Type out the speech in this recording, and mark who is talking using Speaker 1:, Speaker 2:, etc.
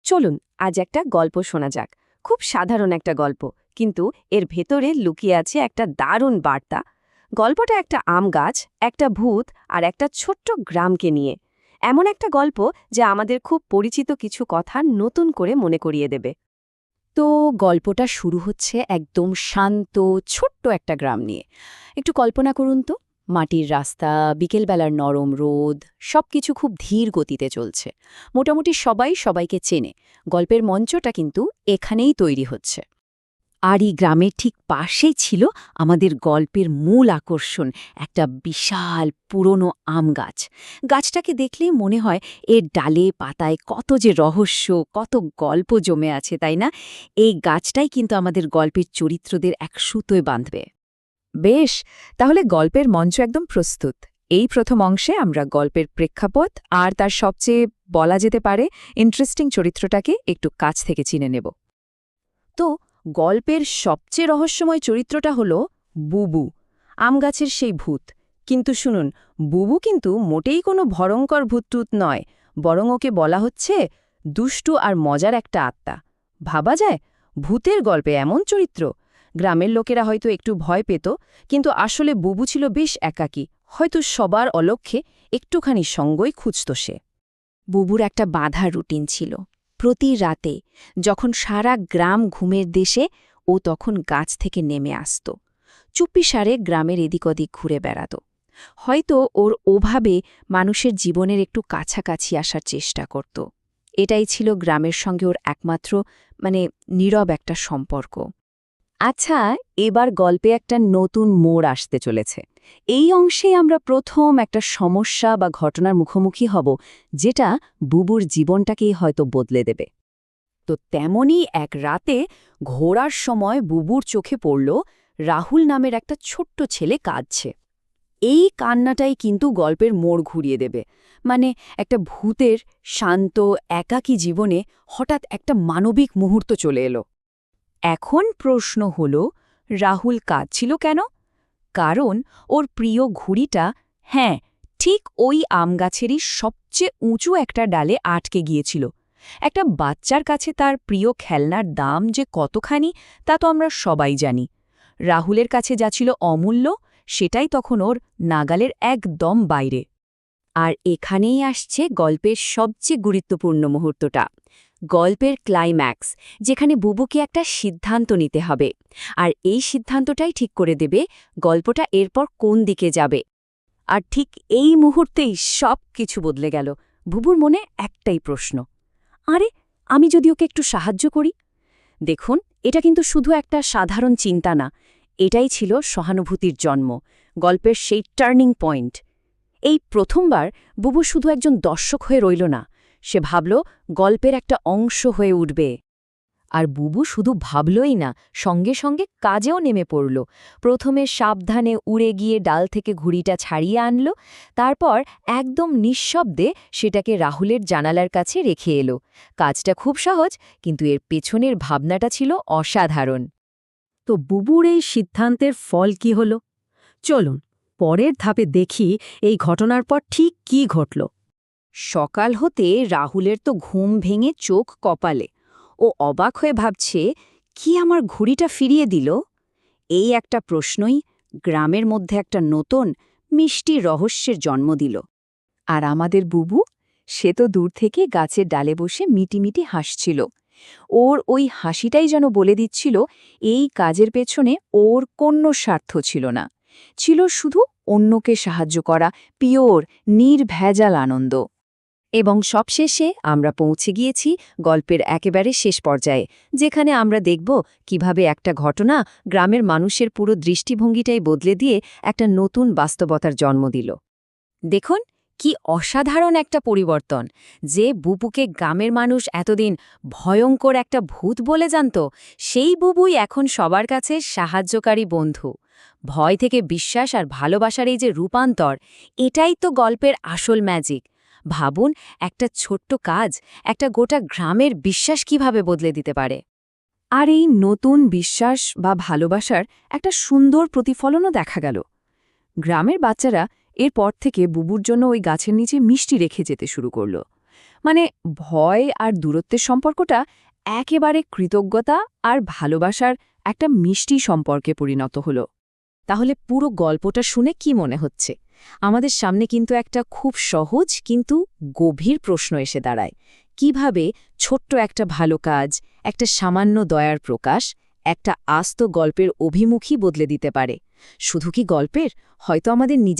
Speaker 1: চলুন আজ একটা গল্প শোনা যাক। খুব সাধারণ একটা গল্প, কিন্তু এর ভেতরে লুকিয়ে আছে একটা দারুণ বার্তা। গল্পটা একটা আম গাছ, একটা ভূত আর একটা ছোট্ট গ্রামকে নিয়ে। এমন একটা গল্প যা আমাদের খুব পরিচিত কিছু কথা নতুন করে মনে করিয়ে দেবে।
Speaker 2: তো গল্পটা শুরু হচ্ছে একদম শান্ত ছোট্ট একটা গ্রাম নিয়ে। একটু কল্পনা করুন তো, মাটির রাস্তা, বিকেলবেলার নরম রোদ, সবকিছু খুব ধীর গতিতে চলছে। মোটামুটি সবাই সবাইকে চেনে। গল্পের মঞ্চটা কিন্তু এখানেই তৈরি হচ্ছে। আর এই গ্রামের ঠিক পাশেই ছিল আমাদের গল্পের মূল আকর্ষণ, একটা বিশাল পুরনো আম গাছ। গাছটাকে দেখলেই মনে হয় এর ডালে পাতায় কত যে রহস্য, কত গল্প জমে আছে, তাই না? এই গাছটাই কিন্তু আমাদের গল্পের চরিত্রদের এক সুতোয় বাঁধবে।
Speaker 3: বেশ, তাহলে গল্পের মঞ্চ একদম প্রস্তুত। এই প্রথম অংশে আমরা গল্পের প্রেক্ষাপট আর তার সবচেয়ে বলা যেতে পারে ইন্টারেস্টিং চরিত্রটাকে একটু কাছ থেকে চিনে নেব।
Speaker 2: তো গল্পের সবচেয়ে রহস্যময় চরিত্রটা হলো বুবু, আম গাছের সেই ভূত। কিন্তু শুনুন, বুবু কিন্তু মোটেই কোনো ভয়ঙ্কর ভূতটুত নয়, বরং ওকে বলা হচ্ছে দুষ্টু আর মজার একটা আত্মা। ভাবা যায়, ভূতের গল্পে এমন চরিত্র! গ্রামের লোকেরা হয়তো একটু ভয় পেত, কিন্তু আসলে বুবু ছিল বেশ একাকী, হয়তো সবার অলক্ষ্যে একটুখানি সঙ্গই খুঁজত সে। বুবুর একটা বাঁধা রুটিন ছিল। প্রতি রাতে যখন সারা গ্রাম ঘুমের দেশে, ও তখন গাছ থেকে নেমে আসত। চুপ্পিসারে গ্রামের এদিক ওদিক ঘুরে বেড়াত। হয়তো ওর ওভাবে মানুষের জীবনের একটু কাছাকাছি আসার চেষ্টা করত। এটাই ছিল গ্রামের সঙ্গে ওর একমাত্র নীরব একটা সম্পর্ক।
Speaker 1: আচ্ছা, এবার গল্পে একটা নতুন মোড় আসতে চলেছে। এই অংশেই আমরা প্রথম একটা সমস্যা বা ঘটনার মুখোমুখি হব, যেটা বুবুর জীবনটাকেই হয়তো বদলে দেবে।
Speaker 2: তো তেমনই এক রাতে ঘোরার সময় বুবুর চোখে পড়ল রাহুল নামের একটা ছোট্ট ছেলে কাঁদছে। এই কান্নাটাই কিন্তু গল্পের মোড় ঘুরিয়ে দেবে। একটা ভূতের শান্ত একাকী জীবনে হঠাৎ একটা মানবিক মুহূর্ত চলে এলো। এখন প্রশ্ন হল, রাহুল কাঁদছিল কেন? কারণ ওর প্রিয় ঘুড়িটা, হ্যাঁ, ঠিক ওই আম গাছেরই সবচেয়ে উঁচু একটা ডালে আটকে গিয়েছিল। একটা বাচ্চার কাছে তার প্রিয় খেলনার দাম যে কতখানি, তা তো আমরা সবাই জানি। রাহুলের কাছে যা ছিল অমূল্য, সেটাই তখন ওর নাগালের একদম বাইরে।
Speaker 1: আর এখানেই আসছে গল্পের সবচেয়ে গুরুত্বপূর্ণ মুহূর্তটা, গল্পের ক্লাইম্যাক্স, যেখানে বুবুকে একটা সিদ্ধান্ত নিতে হবে। আর এই সিদ্ধান্তটাই ঠিক করে দেবে গল্পটা এরপর কোন দিকে যাবে। আর ঠিক এই মুহূর্তেই সব কিছু বদলে গেল। বুবুর মনে একটাই প্রশ্ন, আরে, আমি যদি ওকে একটু সাহায্য করি? দেখুন, এটা কিন্তু শুধু একটা সাধারণ চিন্তা না, এটাই ছিল সহানুভূতির জন্ম, গল্পের সেই টার্নিং পয়েন্ট। এই প্রথমবার বুবু শুধু একজন দর্শক হয়ে রইল না, সে ভাবল গল্পের একটা অংশ হয়ে উঠবে।
Speaker 2: আর বুবু শুধু ভাবলই না, সঙ্গে সঙ্গে কাজেও নেমে পড়ল। প্রথমে সাবধানে উড়ে গিয়ে ডাল থেকে ঘুড়িটা ছাড়িয়ে আনল, তারপর একদম নিঃশব্দে সেটাকে রাহুলের জানালার কাছে রেখে এলো। কাজটা খুব সহজ, কিন্তু এর পেছনের ভাবনাটা ছিল অসাধারণ।
Speaker 1: তো বুবুর এই সিদ্ধান্তের ফল কি হল? চলুন পরের ধাপে দেখি এই ঘটনার পর ঠিক কী ঘটল।
Speaker 2: সকাল হতে রাহুলের তো ঘুম ভেঙে চোখ কপালে। ও অবাক হয়ে ভাবছে, কি আমার ঘুড়িটা ফিরিয়ে দিল? এই একটা প্রশ্নই গ্রামের মধ্যে একটা নতুন মিষ্টি রহস্যের জন্ম দিল। আর আমাদের বুবু, সে তো দূর থেকে গাছের ডালে বসে মিটিমিটি হাসছিল। ওর ওই হাসিটাই যেন বলে দিচ্ছিল এই কাজের পেছনে ওর কোনো স্বার্থ ছিল না, ছিল শুধু অন্যকে সাহায্য করা, পিওর নির্ভেজাল আনন্দ। এবং সবশেষে আমরা পৌঁছে গিয়েছি গল্পের একেবারে শেষ পর্যায়ে, যেখানে আমরা দেখব কিভাবে একটা ঘটনা গ্রামের মানুষের পুরো দৃষ্টিভঙ্গিটাই বদলে দিয়ে একটা নতুন বাস্তবতার জন্ম দিল। দেখুন, কি অসাধারণ একটা পরিবর্তন! যে বুবুকে গ্রামের মানুষ এতদিন ভয়ঙ্কর একটা ভূত বলে জানত, সেই বুবুই এখন সবার কাছে সাহায্যকারী বন্ধু। ভয় থেকে বিশ্বাস আর ভালোবাসার এই যে রূপান্তর, এটাই তো গল্পের আসল ম্যাজিক। ভাবুন, একটা ছোট্ট কাজ একটা গোটা গ্রামের বিশ্বাস কিভাবে বদলে দিতে পারে। আর এই নতুন বিশ্বাস বা ভালোবাসার একটা সুন্দর প্রতিফলনও দেখা গেল। গ্রামের বাচ্চারা এরপর থেকে বুবুর জন্য ওই গাছের নিচে মিষ্টি রেখে যেতে শুরু করল।
Speaker 3: মানে ভয় আর দূরত্বের সম্পর্কটা একেবারে কৃতজ্ঞতা আর ভালোবাসার একটা মিষ্টি সম্পর্কে পরিণত হলো। তাহলে পুরো গল্পটা শুনে কি মনে হচ্ছে? আমাদের সামনে কিন্তু একটা খুব সহজ কিন্তু গভীর প্রশ্ন এসে দাঁড়ায়। কিভাবে ছোট্ট একটা ভালো কাজ, একটা সামান্য দয়ার প্রকাশ, একটা আস্ত গল্পের অভিমুখী বদলে দিতে পারে? শুধু কি গল্পের, হয়তো আমাদের